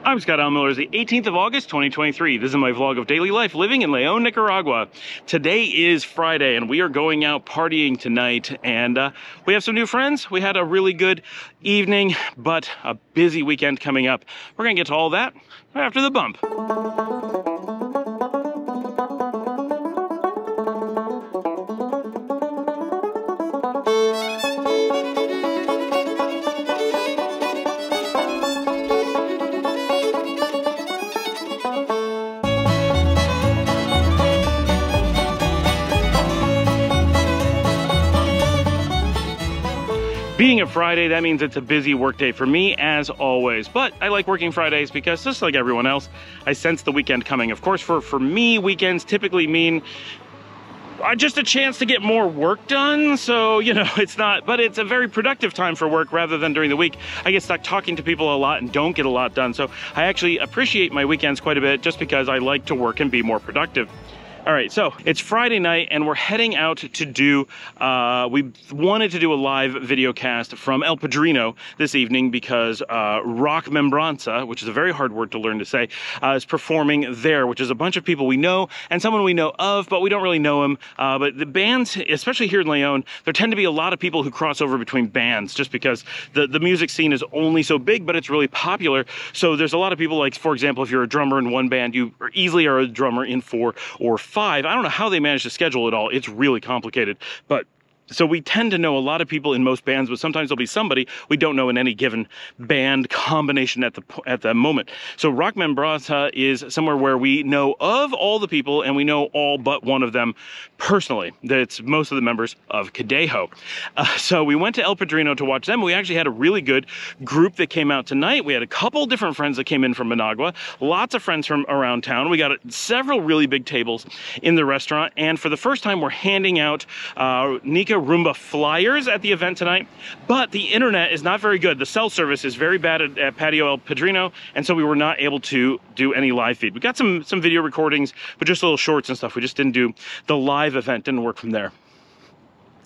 I'm Scott Miller. It's the 18th of August, 2023. This is my vlog of daily life living in León, Nicaragua. Today is Friday, and we are going out partying tonight, and we have some new friends. We had a really good evening, but a busy weekend coming up. We're gonna get to all that right after the bump. Being a Friday, that means it's a busy work day for me, as always. But I like working Fridays because, just like everyone else, I sense the weekend coming. Of course, for me, weekends typically mean just a chance to get more work done. So, you know, it's a very productive time for work rather than during the week. I get stuck talking to people a lot and don't get a lot done. So I actually appreciate my weekends quite a bit just because I like to work and be more productive. All right, so it's Friday night and we're heading out to do, we wanted to do a live video cast from El Padrino this evening because Rock Membranza, which is a very hard word to learn to say, is performing there, which is a bunch of people we know and someone we know of, but we don't really know him. But the bands, especially here in León, there tend to be a lot of people who cross over between bands just because the music scene is only so big, but it's really popular. So there's a lot of people, like, for example, if you're a drummer in one band, you easily are a drummer in 4 or 5. I don't know how they manage to schedule it all. It's really complicated, but so we tend to know a lot of people in most bands, but sometimes there'll be somebody we don't know in any given band combination at the moment. So Rock Membranza is somewhere where we know of all the people and we know all but one of them personally. That's most of the members of Cadejo. So we went to El Padrino to watch them. We actually had a really good group that came out tonight. We had a couple different friends that came in from Managua, lots of friends from around town. We got several really big tables in the restaurant, and for the first time we're handing out Nica Rumba flyers at the event tonight, but the internet is not very good. The cell service is very bad at Patio El Padrino, and so we were not able to do any live feed. We got some video recordings, but just little shorts and stuff. We just didn't do the live event, didn't work from there.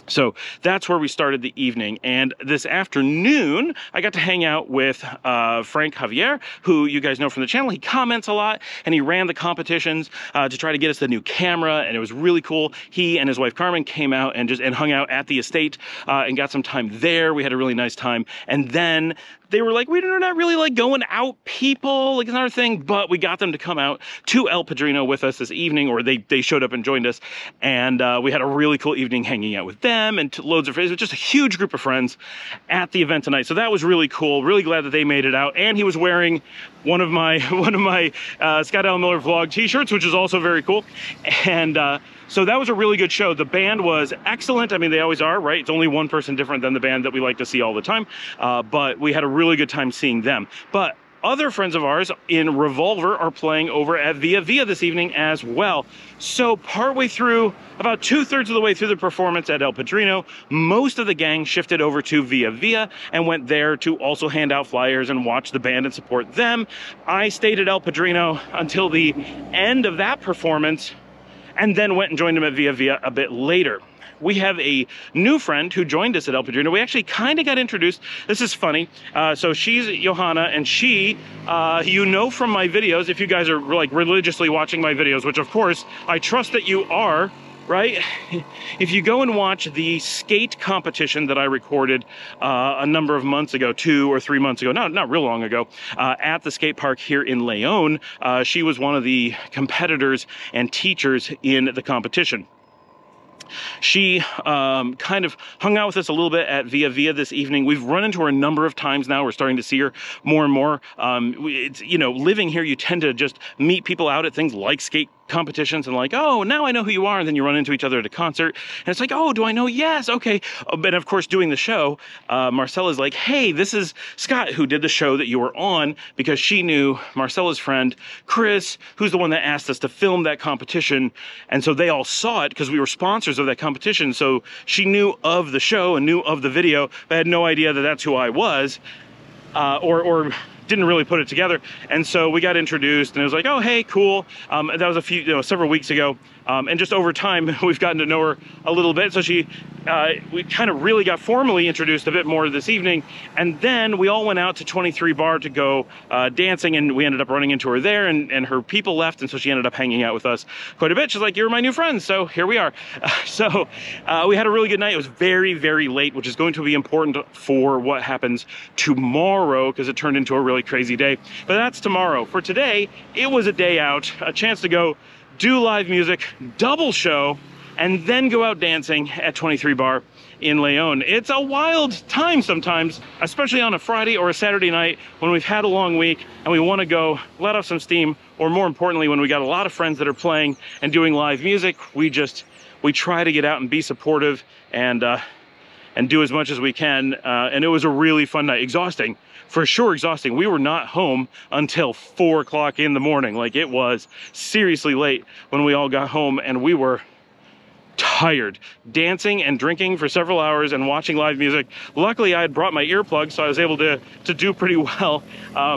So that's where we started the evening. And this afternoon, I got to hang out with Frank Javier, who you guys know from the channel. He comments a lot, and he ran the competitions to try to get us the new camera, and it was really cool. He and his wife Carmen came out and hung out at the estate and got some time there. We had a really nice time. And then they were like, we're not really like going out people, like it's not our thing, but we got them to come out to El Padrino with us this evening, or they showed up and joined us, and we had a really cool evening hanging out with them and loads of friends. It was just a huge group of friends at the event tonight, so that was really cool. Really glad that they made it out, and he was wearing one of my Scott L. Miller vlog t-shirts, which is also very cool, and so that was a really good show. The band was excellent. I mean, they always are, right? It's only one person different than the band that we like to see all the time. But we had a really good time seeing them. But other friends of ours in Revolver are playing over at Via Via this evening as well. So partway through, about 2/3 of the way through the performance at El Padrino, most of the gang shifted over to Via Via and went there to also hand out flyers and watch the band and support them. I stayed at El Padrino until the end of that performance, and then went and joined him at Via Via a bit later. We have a new friend who joined us at El Padrino. We actually kind of got introduced. This is funny. So she's Johanna, and she, you know from my videos, if you guys are like religiously watching my videos, which of course I trust that you are, right? If you go and watch the skate competition that I recorded a number of months ago, 2 or 3 months ago, not real long ago, at the skate park here in León, she was one of the competitors and teachers in the competition. She kind of hung out with us a little bit at Via Via this evening. We've run into her a number of times now. We're starting to see her more and more. It's, you know, living here, you tend to just meet people out at things like skate competitions and like, oh, now I know who you are, and then you run into each other at a concert and it's like, oh, do I know? Yes, okay. But of course, doing the show, Marcella's like, hey, this is Scott who did the show that you were on, because she knew Marcella's friend Chris, who's the one that asked us to film that competition, and so they all saw it because we were sponsors of that competition. So she knew of the show and knew of the video, but had no idea that that's who I was, or didn't really put it together. And so we got introduced, and it was like, oh, hey, cool. That was several weeks ago. And just over time, we've gotten to know her a little bit. So we kind of really got formally introduced a bit more this evening. And then we all went out to 23 Bar to go dancing, and we ended up running into her there, and her people left. And so she ended up hanging out with us quite a bit. She's like, you're my new friends. So here we are. We had a really good night. It was very, very late, which is going to be important for what happens tomorrow, because it turned into a really crazy day. But that's tomorrow. For today, it was a day out, a chance to go do live music, double show, and then go out dancing at 23 Bar in Leon. It's a wild time sometimes, especially on a Friday or a Saturday night when we've had a long week and we want to go let off some steam, or more importantly, when we got a lot of friends that are playing and doing live music. We try to get out and be supportive and do as much as we can. And it was a really fun night. Exhausting. For sure exhausting. We were not home until 4 o'clock in the morning. Like, it was seriously late when we all got home, and we were tired. Dancing and drinking for several hours and watching live music. Luckily, I had brought my earplugs, so I was able to do pretty well,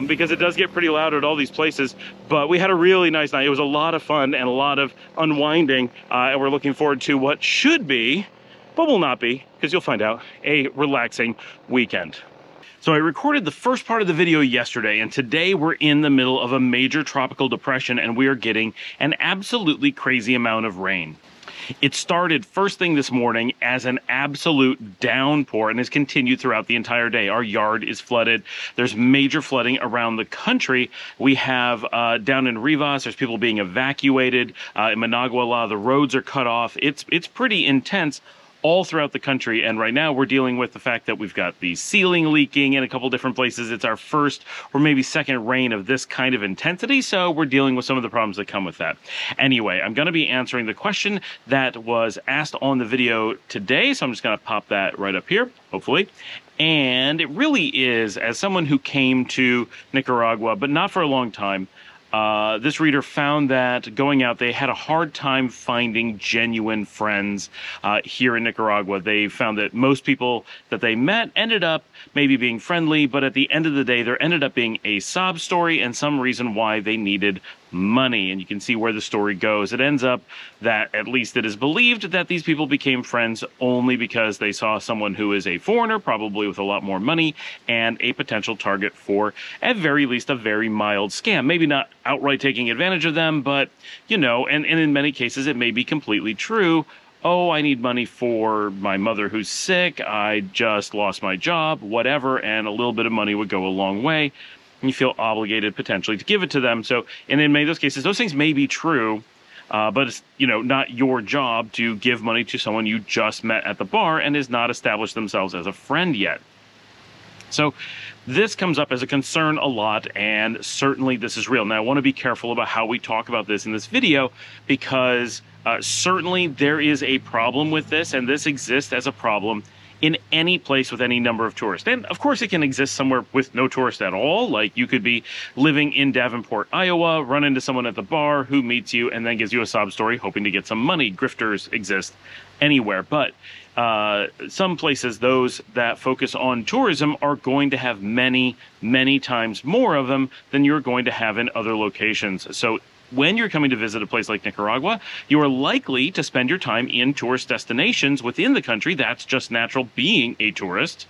because it does get pretty loud at all these places. But we had a really nice night. It was a lot of fun and a lot of unwinding, and we're looking forward to what should be, but will not be, because you'll find out, a relaxing weekend. So I recorded the first part of the video yesterday, and today we're in the middle of a major tropical depression, and we are getting an absolutely crazy amount of rain. It started first thing this morning as an absolute downpour and has continued throughout the entire day. Our yard is flooded. There's major flooding around the country. We have down in Rivas, there's people being evacuated. In Managua, a lot of the roads are cut off. It's pretty intense all throughout the country, and right now we're dealing with the fact that we've got the ceiling leaking in a couple different places. It's our first or maybe second rain of this kind of intensity, so we're dealing with some of the problems that come with that. Anyway, I'm going to be answering the question that was asked on the video today, so I'm just going to pop that right up here, hopefully. And it really is, as someone who came to Nicaragua, but not for a long time, this reader found that going out, they had a hard time finding genuine friends here in Nicaragua. They found that most people that they met ended up maybe being friendly, but at the end of the day, there ended up being a sob story and some reason why they needed money. And you can see where the story goes. It ends up that, at least it is believed, that these people became friends only because they saw someone who is a foreigner, probably with a lot more money, and a potential target for, at very least, a very mild scam. Maybe not outright taking advantage of them, but, you know, and in many cases it may be completely true. Oh, I need money for my mother who's sick, I just lost my job, whatever, and a little bit of money would go a long way. And you feel obligated potentially to give it to them. So, and in many of those cases, those things may be true, but it's, you know, not your job to give money to someone you just met at the bar and has not established themselves as a friend yet. So this comes up as a concern a lot, and certainly this is real. Now, I want to be careful about how we talk about this in this video, because certainly there is a problem with this, and this exists as a problem in any place with any number of tourists. And of course it can exist somewhere with no tourists at all. Like, you could be living in Davenport, Iowa, run into someone at the bar who meets you and then gives you a sob story hoping to get some money. Grifters exist anywhere. But some places, those that focus on tourism, are going to have many, many times more of them than you're going to have in other locations. So when you're coming to visit a place like Nicaragua, you are likely to spend your time in tourist destinations within the country. That's just natural, being a tourist,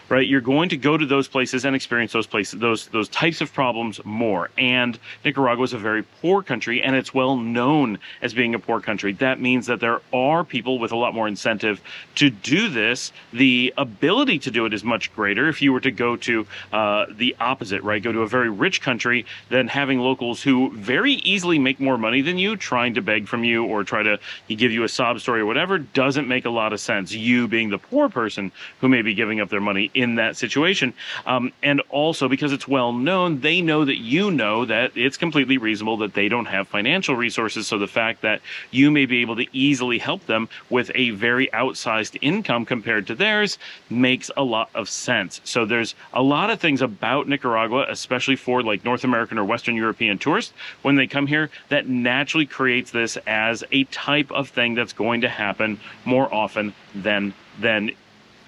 right? You're going to go to those places and experience those places, those types of problems more. And Nicaragua is a very poor country, and it's well known as being a poor country. That means that there are people with a lot more incentive to do this. The ability to do it is much greater if you were to go to the opposite, right? Go to a very rich country, then having locals who very easily make more money than you, trying to beg from you or try to give you a sob story or whatever, doesn't make a lot of sense. You being the poor person who may be giving up their money in that situation. And also, because it's well known, they know that you know that it's completely reasonable that they don't have financial resources. So the fact that you may be able to easily help them with a very outsized income compared to theirs makes a lot of sense. So there's a lot of things about Nicaragua, especially for like North American or Western European tourists, when they come here, that naturally creates this as a type of thing that's going to happen more often than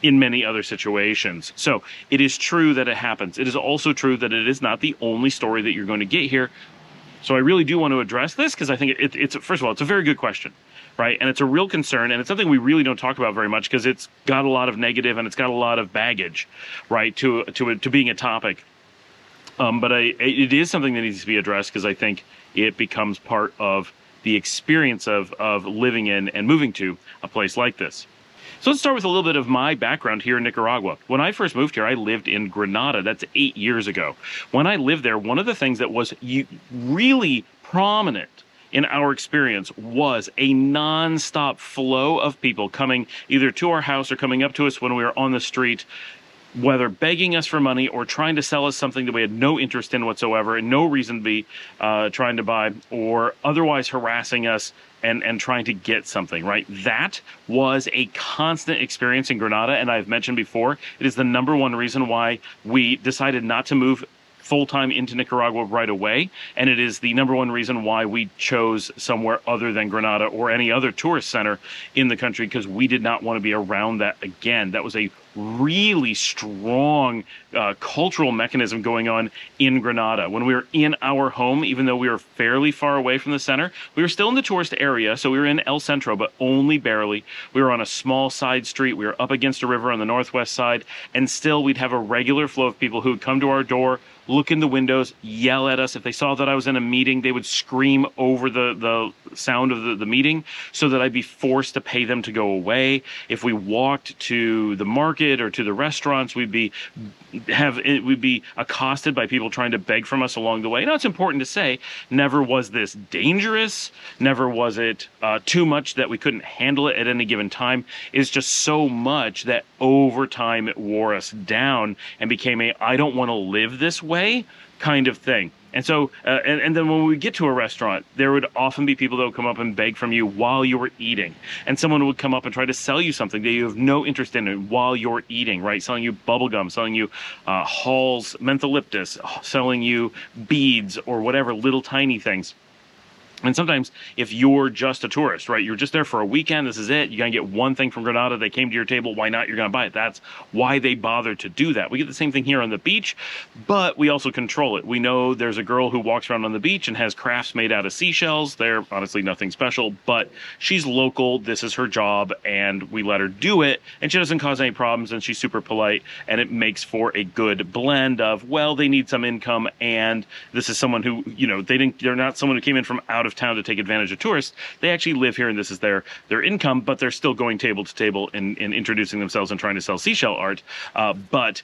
in many other situations. So it is true that it happens. It is also true that it is not the only story that you're going to get here. So I really do want to address this because I think it's first of all, it's a very good question, right? And it's a real concern, and it's something we really don't talk about very much because it's got a lot of negative and it's got a lot of baggage, right, to being a topic. But it is something that needs to be addressed because I think it becomes part of the experience of living in and moving to a place like this. So let's start with a little bit of my background here in Nicaragua. When I first moved here, I lived in Granada. That's 8 years ago. When I lived there, one of the things that was really prominent in our experience was a non-stop flow of people coming either to our house or coming up to us when we were on the street, whether begging us for money or trying to sell us something that we had no interest in whatsoever and no reason to be trying to buy, or otherwise harassing us and trying to get something, right? That was a constant experience in Granada, and I've mentioned before, it is the #1 reason why we decided not to move full-time into Nicaragua right away, and it is the #1 reason why we chose somewhere other than Granada or any other tourist center in the country, because we did not want to be around that again. That was a really strong cultural mechanism going on in Granada. When we were in our home, even though we were fairly far away from the center, we were still in the tourist area, so we were in El Centro, but only barely. We were on a small side street. We were up against a river on the northwest side, and still we'd have a regular flow of people who would come to our door, look in the windows, yell at us. If they saw that I was in a meeting, they would scream over the sound of the meeting so that I'd be forced to pay them to go away. If we walked to the market or to the restaurants, we'd be accosted by people trying to beg from us along the way. Now, it's important to say, never was this dangerous, never was it too much that we couldn't handle it at any given time. It's just so much that over time it wore us down and became a I don't want to live this way kind of thing. And so, and then when we get to a restaurant, there would often be people that would come up and beg from you while you were eating. And someone would come up and try to sell you something that you have no interest in while you're eating, right? Selling you bubble gum, selling you Hall's mentholyptus, selling you beads or whatever, little tiny things. And sometimes if you're just a tourist, right, you're just there for a weekend, this is it, you're going to get one thing from Granada, they came to your table, why not? You're going to buy it. That's why they bothered to do that. We get the same thing here on the beach, but we also control it. We know there's a girl who walks around on the beach and has crafts made out of seashells. They're honestly nothing special, but she's local, this is her job, and we let her do it, and she doesn't cause any problems, and she's super polite, and it makes for a good blend of, well, they need some income, and this is someone who, you know, they're not someone who came in from out of town to take advantage of tourists. They actually live here and this is their income, but they're still going table to table and introducing themselves and trying to sell seashell art. But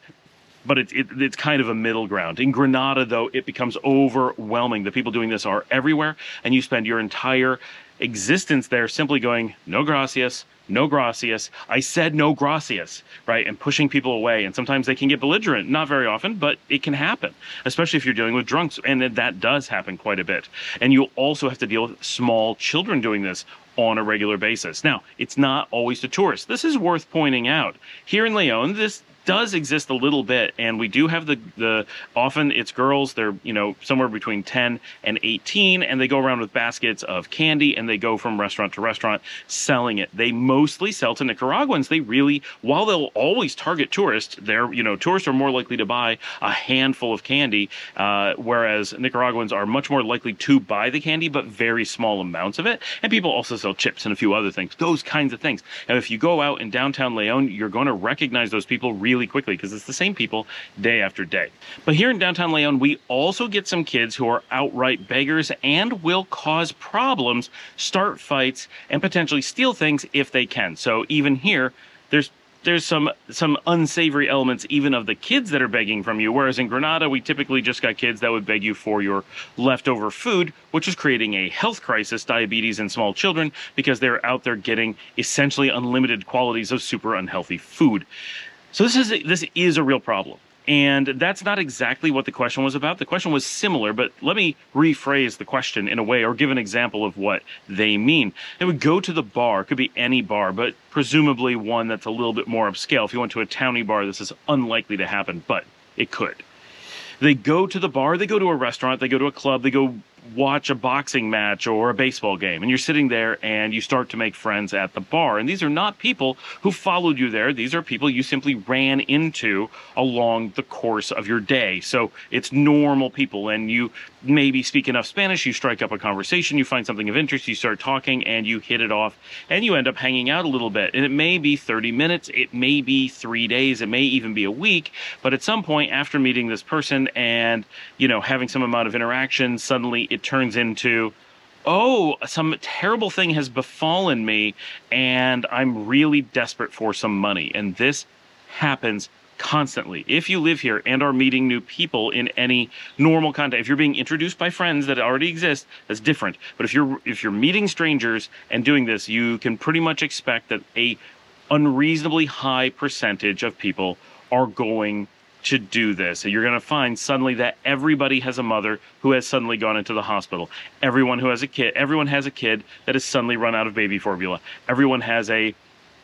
it's kind of a middle ground. In Granada, though, it becomes overwhelming. The people doing this are everywhere, and you spend your entire existence there simply going, no gracias, no gracias. I said no gracias, right? And pushing people away. And sometimes they can get belligerent. Not very often, but it can happen, especially if you're dealing with drunks. And that does happen quite a bit. And you'll also have to deal with small children doing this on a regular basis. Now, it's not always to tourists. This is worth pointing out. Here in Leon, this does exist a little bit, and we do have the often it's girls, they're, you know, somewhere between 10 and 18, and they go around with baskets of candy, and they go from restaurant to restaurant selling it. They mostly sell to Nicaraguans. They really, while they'll always target tourists, they're, you know, tourists are more likely to buy a handful of candy, whereas Nicaraguans are much more likely to buy the candy, but very small amounts of it. And people also sell chips and a few other things, those kinds of things. And if you go out in downtown Leon, you're going to recognize those people really quickly because it's the same people day after day. But here in downtown Leon, we also get some kids who are outright beggars and will cause problems, start fights, and potentially steal things if they can. So even here, there's some unsavory elements even of the kids that are begging from you, whereas in Granada, we typically just got kids that would beg you for your leftover food, which is creating a health crisis, diabetes in small children, because they're out there getting essentially unlimited quantities of super unhealthy food. So this is a real problem. And that's not exactly what the question was about. The question was similar, but let me rephrase the question in a way or give an example of what they mean. They would go to the bar, could be any bar, but presumably one that's a little bit more upscale. If you went to a towny bar, this is unlikely to happen, but it could. They go to the bar, they go to a restaurant, they go to a club, they go watch a boxing match or a baseball game, and you're sitting there and you start to make friends at the bar. And these are not people who followed you there. These are people you simply ran into along the course of your day. So it's normal people, and you maybe speak enough Spanish, you strike up a conversation, you find something of interest, you start talking, and you hit it off, and you end up hanging out a little bit. And it may be 30 minutes, it may be 3 days, it may even be a week, but at some point after meeting this person and, you know, having some amount of interaction, suddenly it turns into, oh, some terrible thing has befallen me and I'm really desperate for some money. And this happens constantly. If you live here and are meeting new people in any normal context, if you're being introduced by friends that already exist, that's different. But if you're meeting strangers and doing this, you can pretty much expect that a unreasonably high percentage of people are going to do this. So you're going to find suddenly that everybody has a mother who has suddenly gone into the hospital. Everyone has a kid that has suddenly run out of baby formula. Everyone has a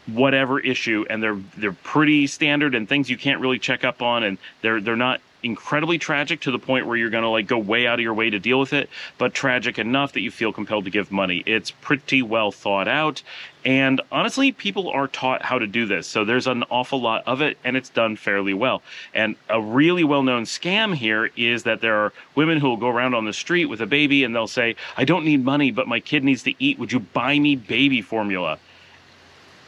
whatever issue, and they're pretty standard and things you can't really check up on, and they're not incredibly tragic to the point where you're going to like go way out of your way to deal with it, but tragic enough that you feel compelled to give money. It's pretty well thought out, and honestly, people are taught how to do this, so there's an awful lot of it, and it's done fairly well. And a really well-known scam here is that there are women who will go around on the street with a baby, and they'll say, I don't need money, but my kid needs to eat. Would you buy me baby formula?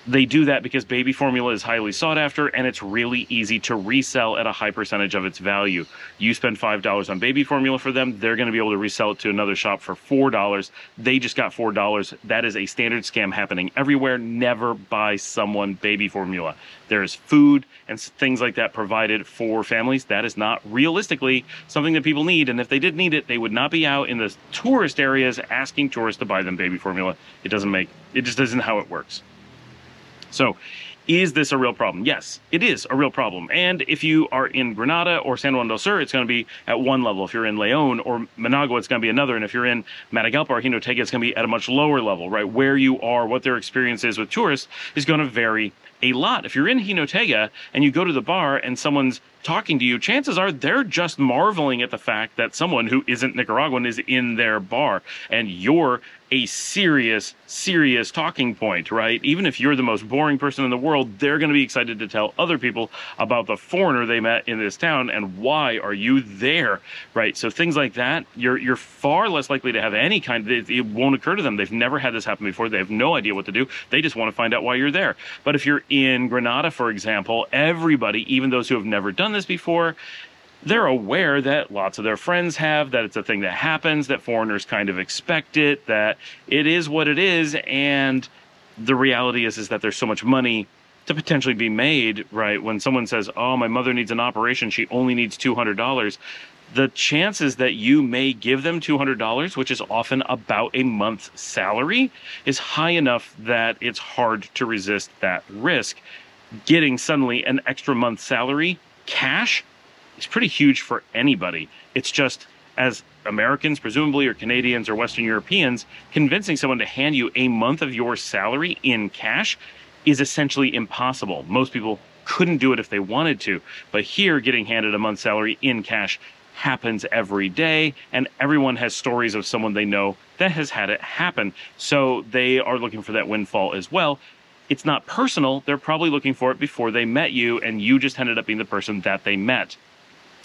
They do that because baby formula is highly sought after, and it's really easy to resell at a high percentage of its value. You spend $5 on baby formula for them, they're going to be able to resell it to another shop for $4. They just got $4. That is a standard scam happening everywhere. Never buy someone baby formula. There's food and things like that provided for families. That is not realistically something that people need, and if they did need it, they would not be out in the tourist areas asking tourists to buy them baby formula. It just isn't how it works. So, is this a real problem? Yes, it is a real problem. And if you are in Granada or San Juan del Sur, it's going to be at one level. If you're in León or Managua, it's going to be another. And if you're in Matagalpa or Jinotega, it's going to be at a much lower level, right? Where you are, what their experience is with tourists is going to vary a lot. If you're in Jinotega and you go to the bar and someone's talking to you, chances are they're just marveling at the fact that someone who isn't Nicaraguan is in their bar, and you're a serious talking point, right? Even if you're the most boring person in the world, they're going to be excited to tell other people about the foreigner they met in this town and why are you there, right? So things like that, you're far less likely to have any kind of, it won't occur to them. They've never had this happen before. They have no idea what to do. They just want to find out why you're there. But if you're in Granada, for example, everybody, even those who have never done this before, they're aware that lots of their friends have, that it's a thing that happens, that foreigners kind of expect it, that it is what it is, and the reality is that there's so much money to potentially be made, right? When someone says, oh, my mother needs an operation, she only needs $200, the chances that you may give them $200, which is often about a month's salary, is high enough that it's hard to resist that risk. Getting suddenly an extra month's salary, cash, is pretty huge for anybody. It's just, as Americans, presumably, or Canadians or Western Europeans, convincing someone to hand you a month of your salary in cash is essentially impossible. Most people couldn't do it if they wanted to, but here, getting handed a month's salary in cash happens every day, and everyone has stories of someone they know that has had it happen, so they are looking for that windfall as well. It's not personal. They're probably looking for it before they met you, and you just ended up being the person that they met.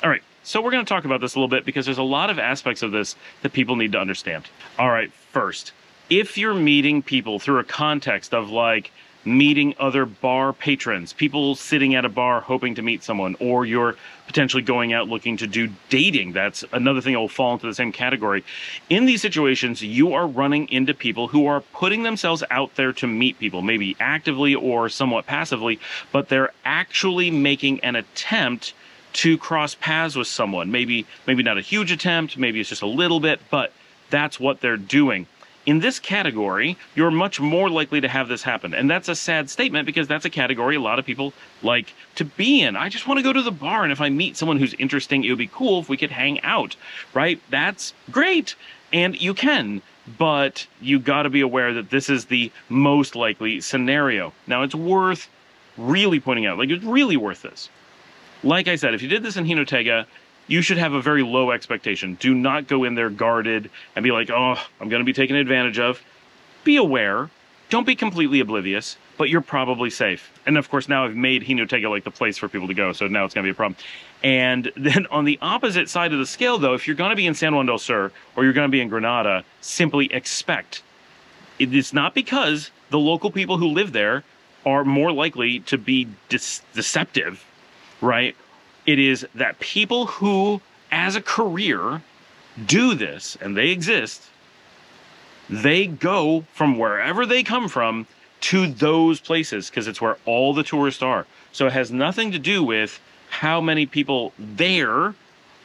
All right, so we're going to talk about this a little bit because there's a lot of aspects of this that people need to understand. All right, first, if you're meeting people through a context of like meeting other bar patrons, people sitting at a bar hoping to meet someone, or you're potentially going out looking to do dating, that's another thing that will fall into the same category. In these situations, you are running into people who are putting themselves out there to meet people, maybe actively or somewhat passively, but they're actually making an attempt to cross paths with someone. Maybe not a huge attempt, maybe it's just a little bit, but that's what they're doing. In this category, you're much more likely to have this happen. And that's a sad statement because that's a category a lot of people like to be in. I just want to go to the bar, and if I meet someone who's interesting, it would be cool if we could hang out, right? That's great. And you can, but you got to be aware that this is the most likely scenario. Now, it's worth really pointing out, like, it's really worth this. Like I said, if you did this in Jinotega, you should have a very low expectation. Do not go in there guarded and be like, oh, I'm going to be taken advantage of. Be aware. Don't be completely oblivious, but you're probably safe. And of course, now I've made Jinotega like the place for people to go, so now it's going to be a problem. And then on the opposite side of the scale, though, if you're going to be in San Juan del Sur or you're going to be in Granada, simply expect. It is not because the local people who live there are more likely to be deceptive, right? It is that people who, as a career, do this, and they exist, they go from wherever they come from to those places because it's where all the tourists are. So it has nothing to do with how many people there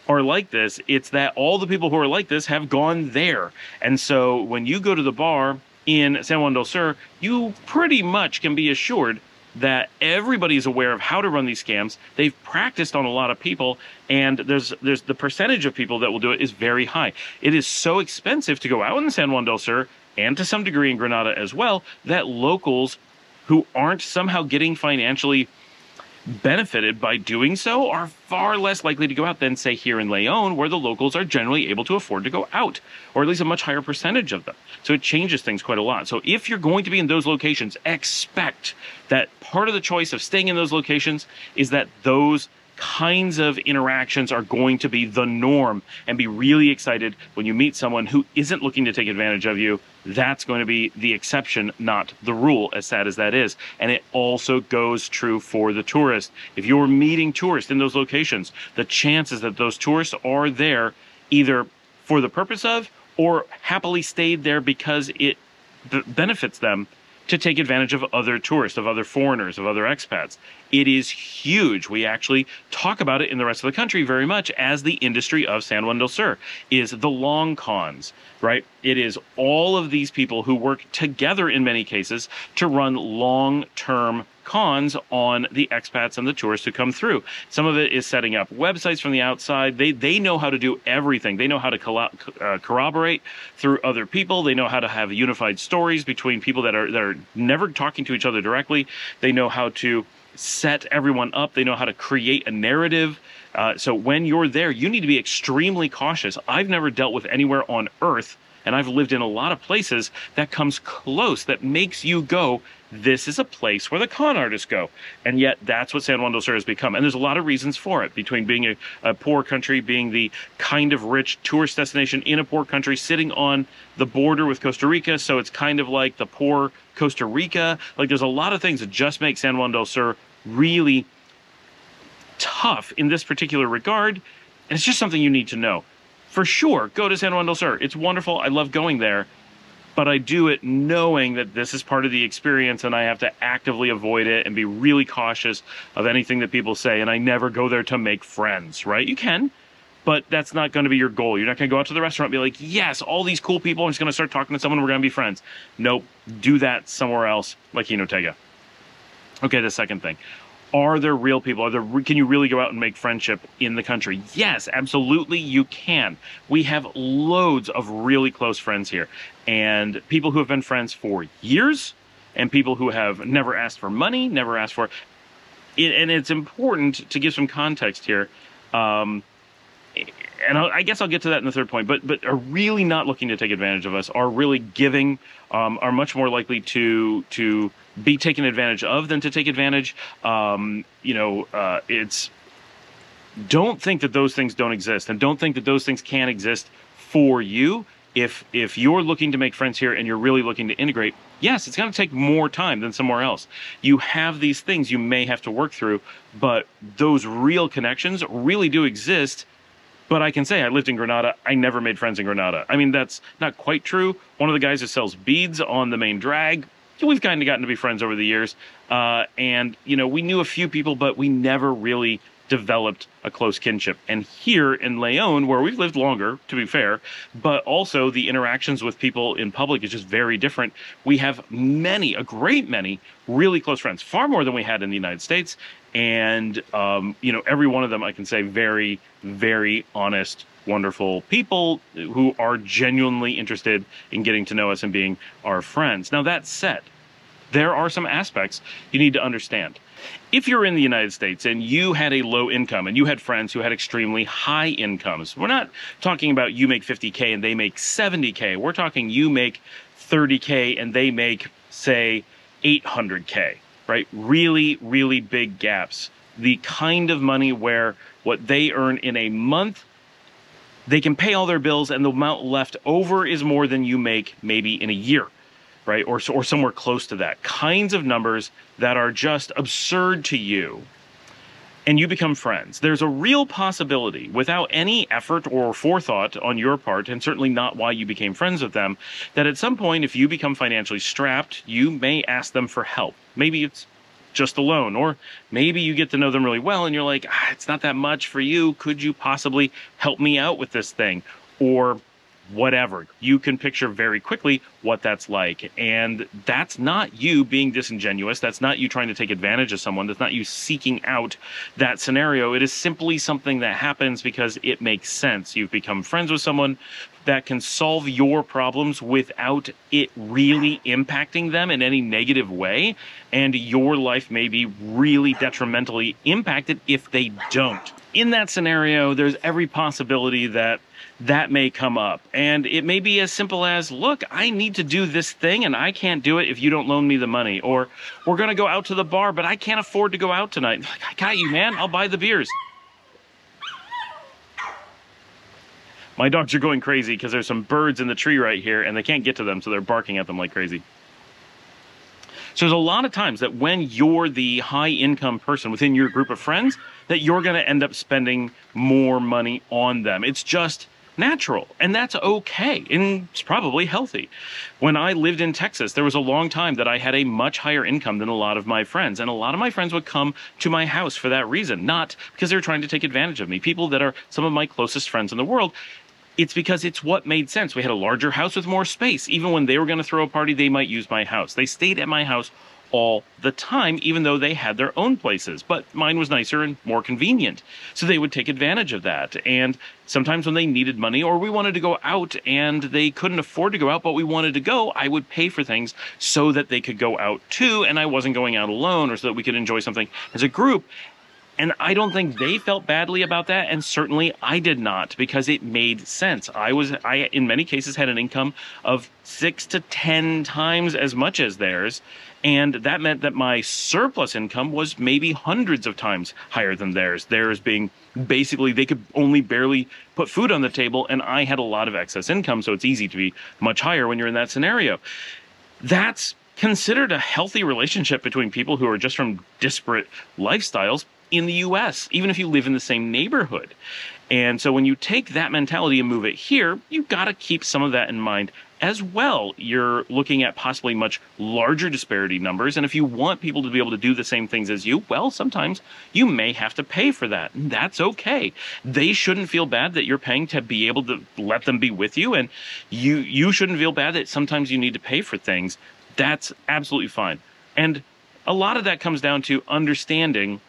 are like this. It's that all the people who are like this have gone there. And so when you go to the bar in San Juan del Sur, you pretty much can be assured that everybody's aware of how to run these scams. They've practiced on a lot of people, and there's the percentage of people that will do it is very high. It is so expensive to go out in San Juan del Sur, and to some degree in Granada as well, that locals who aren't somehow getting financially benefited by doing so are far less likely to go out than, say, here in Leon, where the locals are generally able to afford to go out, or at least a much higher percentage of them. So it changes things quite a lot. So if you're going to be in those locations, expect that part of the choice of staying in those locations is that those kinds of interactions are going to be the norm, and be really excited when you meet someone who isn't looking to take advantage of you. That's going to be the exception, not the rule, as sad as that is. And it also goes true for the tourist. If you're meeting tourists in those locations, the chances that those tourists are there either for the purpose of or happily stayed there because it benefits them to take advantage of other tourists, of other foreigners, of other expats. It is huge. We actually talk about it in the rest of the country very much as the industry of San Juan del Sur is the long cons, right? It is all of these people who work together in many cases to run long-term cons on the expats and the tourists who come through. Some of it is setting up websites from the outside. They know how to do everything. They know how to corroborate through other people. They know how to have unified stories between people that are never talking to each other directly. They know how to set everyone up. They know how to create a narrative. So when you're there, you need to be extremely cautious. I've never dealt with anywhere on Earth, and I've lived in a lot of places that comes close, that makes you go, this is a place where the con artists go. And yet that's what San Juan del Sur has become. And there's a lot of reasons for it, between being a poor country, being the kind of rich tourist destination in a poor country, sitting on the border with Costa Rica. So it's kind of like the poor Costa Rica. Like, there's a lot of things that just make San Juan del Sur really tough in this particular regard. And it's just something you need to know. For sure, go to San Juan del Sur. It's wonderful. I love going there. But I do it knowing that this is part of the experience, and I have to actively avoid it and be really cautious of anything that people say. And I never go there to make friends, right? You can, but that's not going to be your goal. You're not going to go out to the restaurant and be like, yes, all these cool people, I'm just going to start talking to someone, we're going to be friends. Nope, do that somewhere else, like Jinotega. Okay, the second thing. Are there real people? Can you really go out and make friendship in the country? Yes, absolutely you can. We have loads of really close friends here, and people who have been friends for years, and people who have never asked for money, never asked for it. And it's important to give some context here. And I guess I'll get to that in the third point, but are really not looking to take advantage of us, are really giving, are much more likely to be taken advantage of than to take advantage. It's, don't think that those things don't exist, and don't think that those things can't exist for you. If you're looking to make friends here and you're really looking to integrate, yes, it's going to take more time than somewhere else. You have these things you may have to work through, but those real connections really do exist. But I can say I lived in Granada. I never made friends in Granada. I mean, that's not quite true. One of the guys who sells beads on the main drag, we've kind of gotten to be friends over the years. And, we knew a few people, but we never really developed a close kinship. And here in Leon, where we've lived longer, to be fair, but also the interactions with people in public is just very different. We have a great many really close friends, far more than we had in the United States. And, every one of them, I can say, very, very honest, wonderful people who are genuinely interested in getting to know us and being our friends. Now, that said, there are some aspects you need to understand. If you're in the United States and you had a low income and you had friends who had extremely high incomes, we're not talking about you make 50K and they make 70K. We're talking you make 30K and they make, say, 800K, right? Really, really big gaps. The kind of money where what they earn in a month, they can pay all their bills and the amount left over is more than you make maybe in a year. Right? Or somewhere close to that. Kinds of numbers that are just absurd to you. And you become friends. There's a real possibility, without any effort or forethought on your part, and certainly not why you became friends with them, that at some point, if you become financially strapped, you may ask them for help. Maybe it's just a loan, or maybe you get to know them really well and you're like, it's not that much for you. Could you possibly help me out with this thing? Or whatever. You can picture very quickly what that's like. And that's not you being disingenuous. That's not you trying to take advantage of someone. That's not you seeking out that scenario. It is simply something that happens because it makes sense. You've become friends with someone that can solve your problems without it really impacting them in any negative way. And your life may be really detrimentally impacted if they don't. In that scenario, there's every possibility that that may come up. And it may be as simple as, look, I need to do this thing and I can't do it if you don't loan me the money. Or we're going to go out to the bar, but I can't afford to go out tonight. Like, I got you, man. I'll buy the beers. My dogs are going crazy because there's some birds in the tree right here and they can't get to them, so they're barking at them like crazy. So there's a lot of times that when you're the high income person within your group of friends, that you're going to end up spending more money on them. It's just natural, and that's okay, and it's probably healthy. When I lived in Texas, there was a long time that I had a much higher income than a lot of my friends, and a lot of my friends would come to my house for that reason, not because they were trying to take advantage of me. People that are some of my closest friends in the world, it's because it's what made sense. We had a larger house with more space. Even when they were going to throw a party, they might use my house. They stayed at my house all the time, even though they had their own places, but mine was nicer and more convenient. So they would take advantage of that. And sometimes when they needed money or we wanted to go out and they couldn't afford to go out, but we wanted to go, I would pay for things so that they could go out too. And I wasn't going out alone, or so that we could enjoy something as a group. And I don't think they felt badly about that, and certainly I did not, because it made sense. I in many cases had an income of 6 to 10 times as much as theirs, and that meant that my surplus income was maybe hundreds of times higher than theirs. Theirs being basically they could only barely put food on the table, and I had a lot of excess income, so it's easy to be much higher when you're in that scenario. That's considered a healthy relationship between people who are just from disparate lifestyles in the US, even if you live in the same neighborhood. And so when you take that mentality and move it here, you've got to keep some of that in mind as well. You're looking at possibly much larger disparity numbers. And if you want people to be able to do the same things as you, well, sometimes you may have to pay for that. And that's okay. They shouldn't feel bad that you're paying to be able to let them be with you. And you shouldn't feel bad that sometimes you need to pay for things. That's absolutely fine. And a lot of that comes down to understanding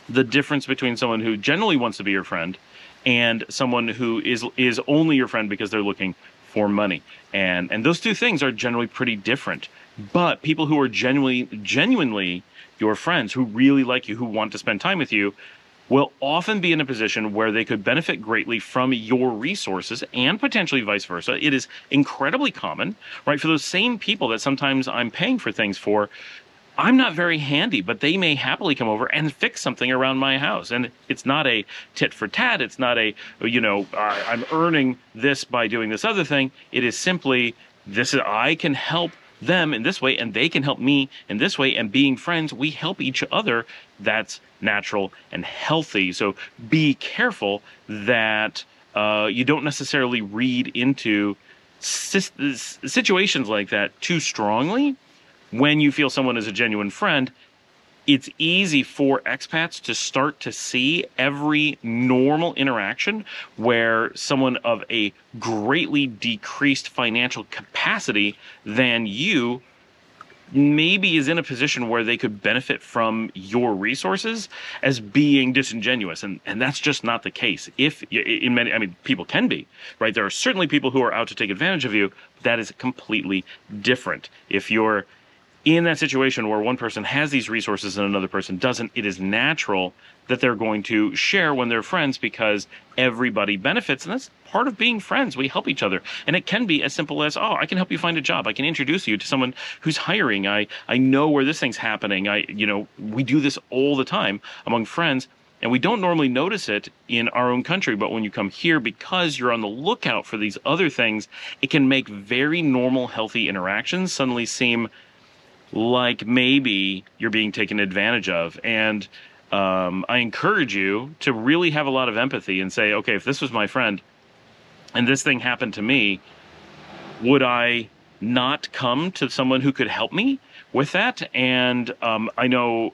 the difference between someone who generally wants to be your friend and someone who is only your friend because they're looking for money. And those two things are generally pretty different. But people who are genuinely your friends, who really like you, who want to spend time with you, will often be in a position where they could benefit greatly from your resources, and potentially vice versa. It is incredibly common, right? For those same people that sometimes I'm paying for things for, I'm not very handy, but they may happily come over and fix something around my house. And it's not a tit for tat. It's not a, I'm earning this by doing this other thing. It is simply, I can help them in this way and they can help me in this way. And being friends, we help each other. That's natural and healthy. So be careful that you don't necessarily read into situations like that too strongly. When you feel someone is a genuine friend, it's easy for expats to start to see every normal interaction where someone of a greatly decreased financial capacity than you maybe is in a position where they could benefit from your resources as being disingenuous. And that's just not the case. People can be, right? There are certainly people who are out to take advantage of you. That is completely different. If you're in that situation where one person has these resources and another person doesn't, it is natural that they're going to share when they're friends, because everybody benefits. And that's part of being friends. We help each other. And it can be as simple as, oh, I can help you find a job. I can introduce you to someone who's hiring. I know where this thing's happening. We do this all the time among friends. And we don't normally notice it in our own country, but when you come here, because you're on the lookout for these other things, it can make very normal, healthy interactions suddenly seem like maybe you're being taken advantage of. And I encourage you to really have a lot of empathy and say, okay, if this was my friend and this thing happened to me, would I not come to someone who could help me with that? And I know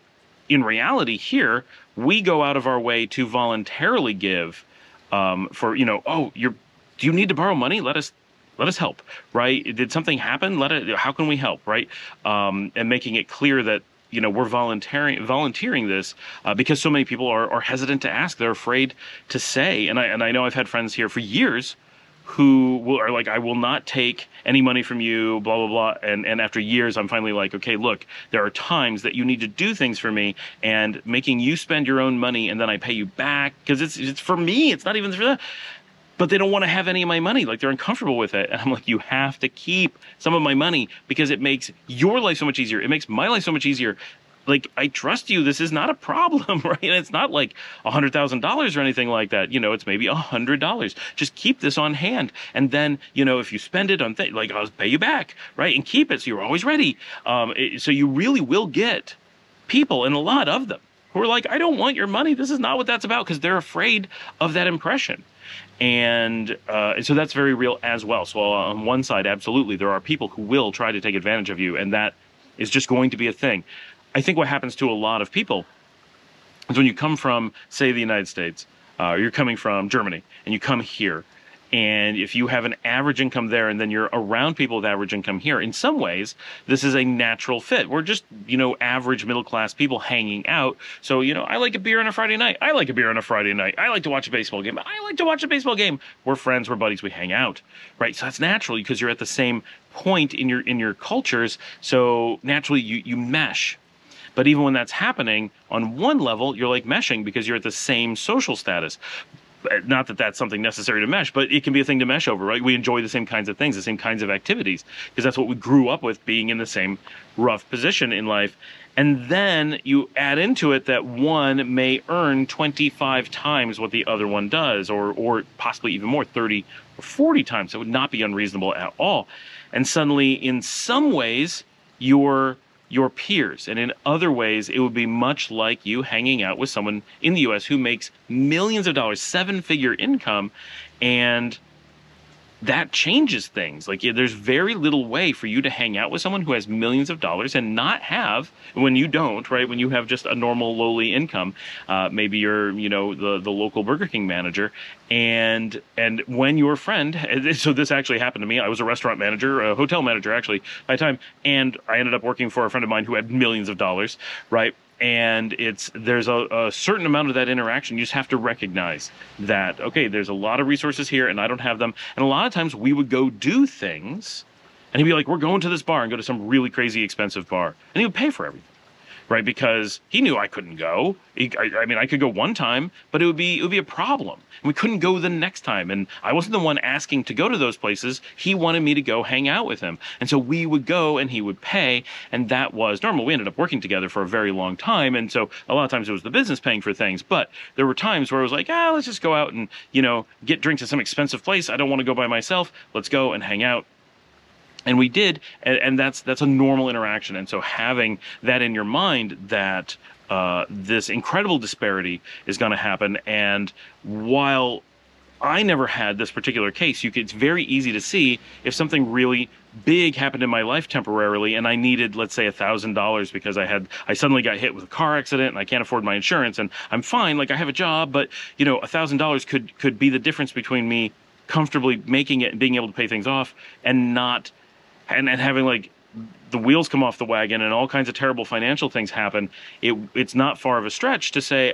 in reality here, we go out of our way to voluntarily give for, oh, do you need to borrow money? Let us help, right? Did something happen? How can we help, right? And making it clear that, we're volunteering this because so many people are hesitant to ask. They're afraid to say. And I know I've had friends here for years who are like, I will not take any money from you, blah, blah, blah. And after years, I'm finally like, okay, look, there are times that you need to do things for me, and making you spend your own money and then I pay you back because it's for me. It's not even for that. But they don't want to have any of my money. Like, they're uncomfortable with it. And I'm like, you have to keep some of my money because it makes your life so much easier. It makes my life so much easier. Like, I trust you. This is not a problem, right? And it's not like $100,000 or anything like that. It's maybe $100. Just keep this on hand. And then, if you spend it on things, like, I'll pay you back, right? And keep it so you're always ready. So you really will get people, and a lot of them, who are like, I don't want your money. This is not what that's about, because they're afraid of that impression. And so that's very real as well. So on one side, absolutely, there are people who will try to take advantage of you, and that is just going to be a thing. I think what happens to a lot of people is when you come from, say, the United States, or you're coming from Germany, and you come here, and if you have an average income there and then you're around people with average income here, in some ways, this is a natural fit. We're just, average middle-class people hanging out. So, I like a beer on a Friday night. I like a beer on a Friday night. I like to watch a baseball game. I like to watch a baseball game. We're friends. We're buddies. We hang out, right? So that's natural because you're at the same point in your cultures. So naturally, you mesh. But even when that's happening, on one level, you're like meshing because you're at the same social status. Not that that's something necessary to mesh, but it can be a thing to mesh over, right? We enjoy the same kinds of things, the same kinds of activities, because that's what we grew up with, being in the same rough position in life. And then you add into it that one may earn 25 times what the other one does, or possibly even more, 30 or 40 times. It would not be unreasonable at all. And suddenly, in some ways, you're your peers. And in other ways, it would be much like you hanging out with someone in the US who makes millions of dollars, 7-figure income, and that changes things. Like, there's very little way for you to hang out with someone who has millions of dollars and not have, when you don't, right? When you have just a normal lowly income, maybe you're, the local Burger King manager, and when your friend, so this actually happened to me. I was a restaurant manager, a hotel manager actually by the time, and I ended up working for a friend of mine who had millions of dollars, right? And there's a certain amount of that interaction. You just have to recognize that, okay, there's a lot of resources here and I don't have them. And a lot of times we would go do things and he'd be like, we're going to this bar, and go to some really crazy expensive bar. And he would pay for everything, right? Because he knew I couldn't go. I could go one time, but it would be a problem. And we couldn't go the next time. And I wasn't the one asking to go to those places. He wanted me to go hang out with him. And so we would go and he would pay. And that was normal. We ended up working together for a very long time. And so a lot of times it was the business paying for things. But there were times where it was like, let's just go out and, get drinks at some expensive place. I don't want to go by myself. Let's go and hang out. And we did, and that's a normal interaction. And so having that in your mind, that this incredible disparity is going to happen. And while I never had this particular case, it's very easy to see if something really big happened in my life temporarily and I needed, let's say, $1,000 because I suddenly got hit with a car accident and I can't afford my insurance, and I'm fine, like I have a job, but $1,000 could be the difference between me comfortably making it and being able to pay things off and not and having like the wheels come off the wagon and all kinds of terrible financial things happen. It's not far of a stretch to say,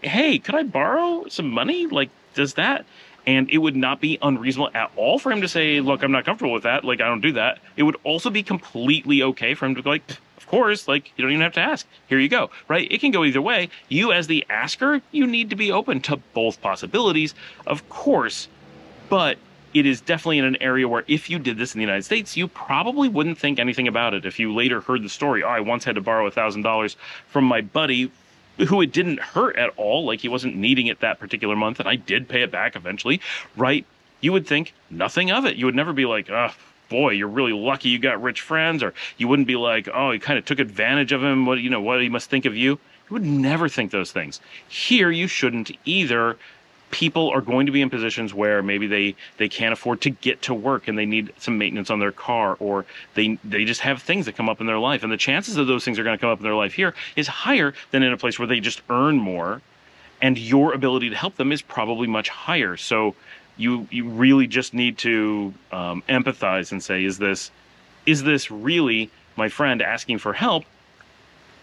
hey, could I borrow some money? Like, does that? And it would not be unreasonable at all for him to say, look, I'm not comfortable with that. Like, I don't do that. It would also be completely okay for him to be like, Of course, like, you don't even have to ask. Here you go, right? It can go either way. You, as the asker, you need to be open to both possibilities, of course, but it is definitely in an area where if you did this in the United States, you probably wouldn't think anything about it. If you later heard the story, oh, I once had to borrow $1,000 from my buddy who it didn't hurt at all, like he wasn't needing it that particular month, and I did pay it back eventually, right? You would think nothing of it. You would never be like, oh, boy, you're really lucky you got rich friends, or you wouldn't be like, oh, he kind of took advantage of him, what he must think of you. You would never think those things. Here, you shouldn't either. People are going to be in positions where maybe they can't afford to get to work and they need some maintenance on their car, or they just have things that come up in their life. And the chances of those things are going to come up in their life here is higher than in a place where they just earn more, and your ability to help them is probably much higher. So you really just need to empathize and say, is this really my friend asking for help?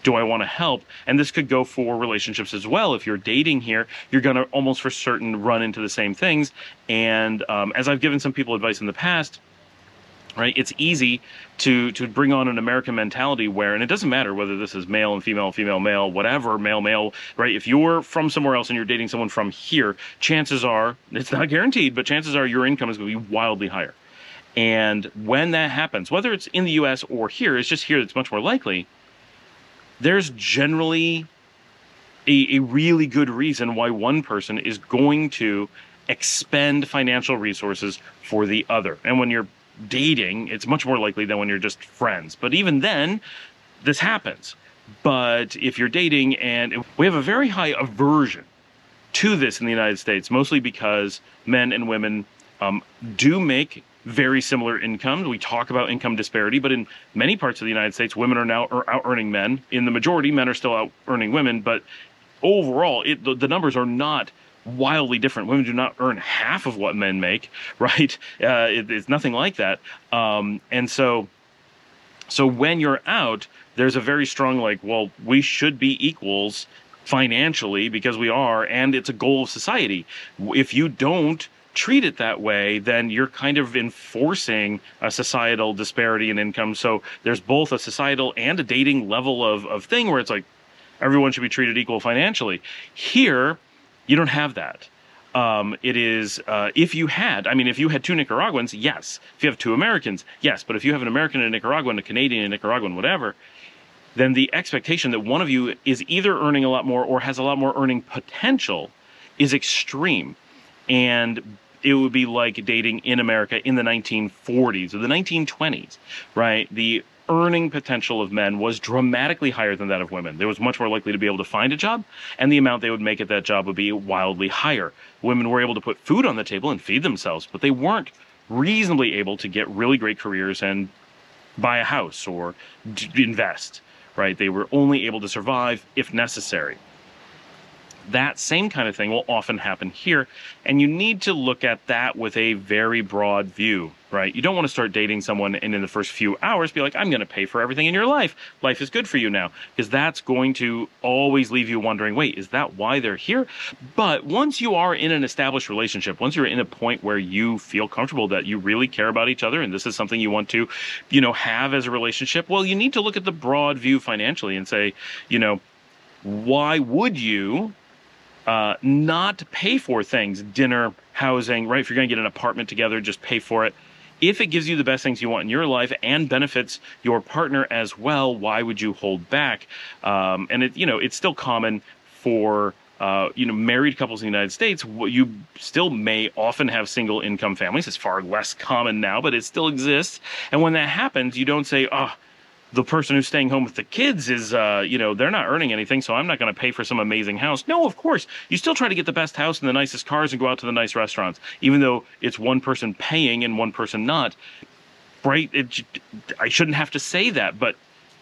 Do I want to help? And this could go for relationships as well. If you're dating here, you're going to almost for certain run into the same things. And as I've given some people advice in the past, right, it's easy to bring on an American mentality where, and it doesn't matter whether this is male and female, female, male, whatever, male, male, right? If you're from somewhere else and you're dating someone from here, chances are, it's not guaranteed, but chances are your income is going to be wildly higher. And when that happens, whether it's in the US or here, it's just here that's much more likely. There's generally a really good reason why one person is going to expend financial resources for the other. And when you're dating, it's much more likely than when you're just friends. But even then, this happens. But if you're dating, and we have a very high aversion to this in the United States, mostly because men and women do make very similar incomes. We talk about income disparity, but in many parts of the United States, women are now out earning men. In the majority, men are still out earning women, but overall, the numbers are not wildly different. Women do not earn half of what men make, right? It's nothing like that. And so when you're out, there's a very strong, like, well, we should be equals financially because we are, and it's a goal of society. If you don't treat it that way, then you're kind of enforcing a societal disparity in income. So there's both a societal and a dating level of thing where it's like everyone should be treated equal financially. Here, you don't have that. It is, if you had two Nicaraguans, yes. If you have two Americans, yes. But if you have an American and a Nicaraguan, a Canadian and Nicaraguan, whatever, then the expectation that one of you is either earning a lot more or has a lot more earning potential is extreme. And it would be like dating in America in the 1940s or the 1920s, right? The earning potential of men was dramatically higher than that of women. They was much more likely to be able to find a job, and the amount they would make at that job would be wildly higher. Women were able to put food on the table and feed themselves, but they weren't reasonably able to get really great careers and buy a house or invest, right? They were only able to survive if necessary. That same kind of thing will often happen here, and you need to look at that with a very broad view, right? You don't want to start dating someone and in the first few hours be like, I'm going to pay for everything in your life. Life is good for you now, because that's going to always leave you wondering, wait, is that why they're here? But once you are in an established relationship, once you're in a point where you feel comfortable that you really care about each other and this is something you want to, have as a relationship, well, you need to look at the broad view financially and say, why would you not pay for things, dinner, housing, right? If you're going to get an apartment together, just pay for it. If it gives you the best things you want in your life and benefits your partner as well, why would you hold back? And it's still common for married couples in the United States. You still may often have single income families. It's far less common now, but it still exists. And when that happens, you don't say, the person who's staying home with the kids is, they're not earning anything, so I'm not going to pay for some amazing house. No, of course. You still try to get the best house and the nicest cars and go out to the nice restaurants, even though it's one person paying and one person not. Right? I shouldn't have to say that, but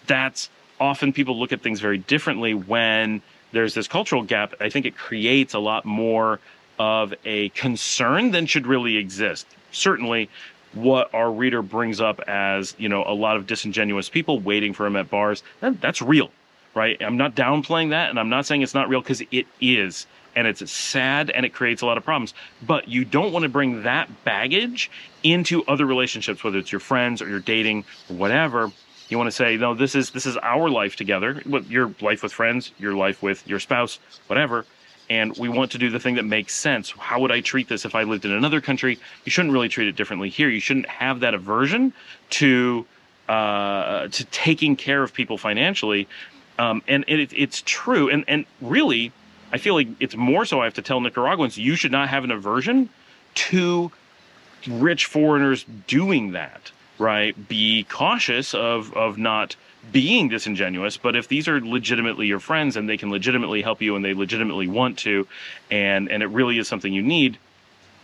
that's often people look at things very differently when there's this cultural gap. I think it creates a lot more of a concern than should really exist. Certainly, what our reader brings up as, a lot of disingenuous people waiting for him at bars, that's real, right? I'm not downplaying that, and I'm not saying it's not real, because it is, and it's sad, and it creates a lot of problems. But you don't want to bring that baggage into other relationships, whether it's your friends or you're dating or whatever, You want to say, no, this is our life together, your life with friends, your life with your spouse, whatever. And we want to do the thing that makes sense. How would I treat this if I lived in another country? You shouldn't really treat it differently here. You shouldn't have that aversion to taking care of people financially. And it's true. And really, I feel like it's more so I have to tell Nicaraguans, you should not have an aversion to rich foreigners doing that, right? Be cautious of not being disingenuous, but if these are legitimately your friends and they can legitimately help you and they legitimately want to, and it really is something you need,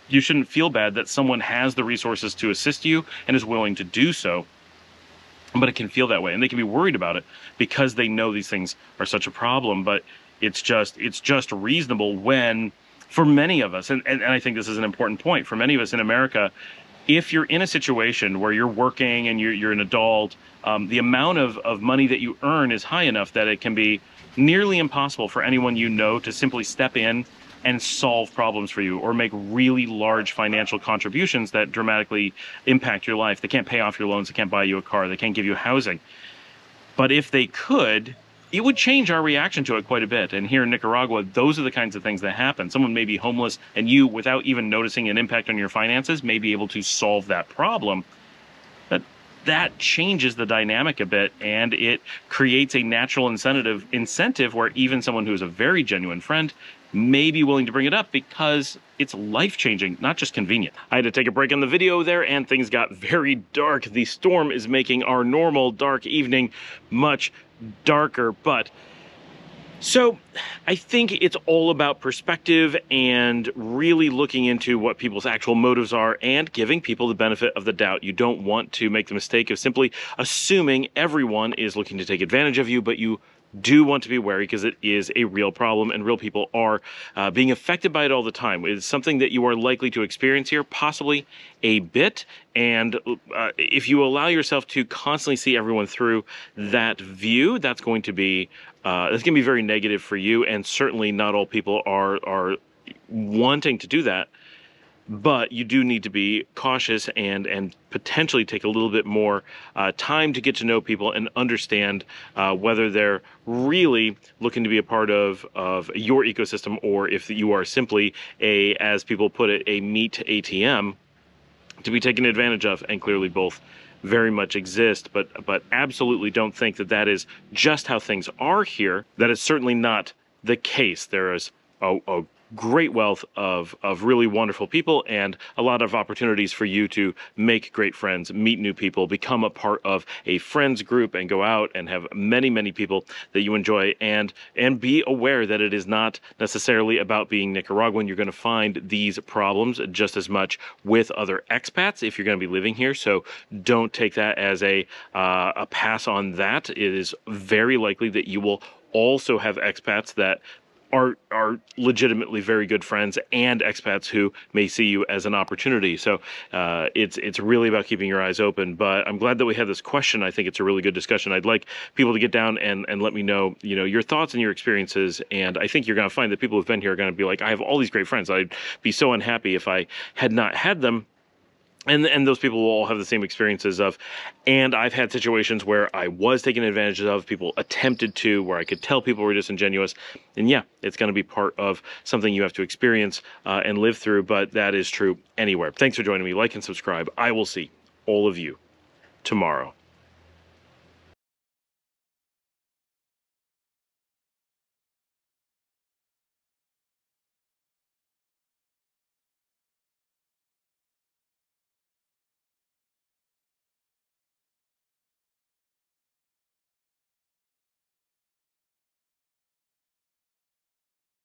you shouldn't feel bad that someone has the resources to assist you and is willing to do so. But it can feel that way, and they can be worried about it because they know these things are such a problem. But it's just reasonable when, for many of us, and I think this is an important point, for many of us in America, if you're in a situation where you're working and you're an adult, the amount of money that you earn is high enough that it can be nearly impossible for anyone you know to simply step in and solve problems for you or make really large financial contributions that dramatically impact your life. They can't pay off your loans, they can't buy you a car, they can't give you housing. But if they could, it would change our reaction to it quite a bit. And here in Nicaragua, those are the kinds of things that happen. Someone may be homeless, and you, without even noticing an impact on your finances, may be able to solve that problem. That changes the dynamic a bit, and it creates a natural incentive where even someone who is a very genuine friend may be willing to bring it up because it's life-changing, not just convenient. I had to take a break on the video there, and things got very dark. The storm is making our normal dark evening much darker, but so I think it's all about perspective and really looking into what people's actual motives are and giving people the benefit of the doubt. You don't want to make the mistake of simply assuming everyone is looking to take advantage of you, but you do want to be wary because it is a real problem and real people are being affected by it all the time. It's something that you are likely to experience here, possibly a bit. And if you allow yourself to constantly see everyone through that view, that's going to be very negative for you. And certainly not all people are wanting to do that. But you do need to be cautious and potentially take a little bit more time to get to know people and understand whether they're really looking to be a part of your ecosystem or if you are simply as people put it, a meat ATM to be taken advantage of. And clearly both very much exist, but absolutely don't think that is just how things are here. That is certainly not the case. There is a great wealth of really wonderful people and a lot of opportunities for you to make great friends, meet new people, become a part of a friends group and go out and have many people that you enjoy, and be aware that it is not necessarily about being Nicaraguan. You're going to find these problems just as much with other expats if you're going to be living here. So don't take that as a pass on that. It is very likely that you will also have expats that are legitimately very good friends and expats who may see you as an opportunity. So it's really about keeping your eyes open. But I'm glad that we had this question. I think it's a really good discussion. I'd like people to get down and let me know, your thoughts and your experiences. And I think you're going to find that people who've been here are going to be like, I have all these great friends. I'd be so unhappy if I had not had them. And those people will all have the same experiences and I've had situations where I was taken advantage of, people attempted to, where I could tell people were disingenuous. And yeah, it's going to be part of something you have to experience and live through, but that is true anywhere. Thanks for joining me. Like and subscribe. I will see all of you tomorrow.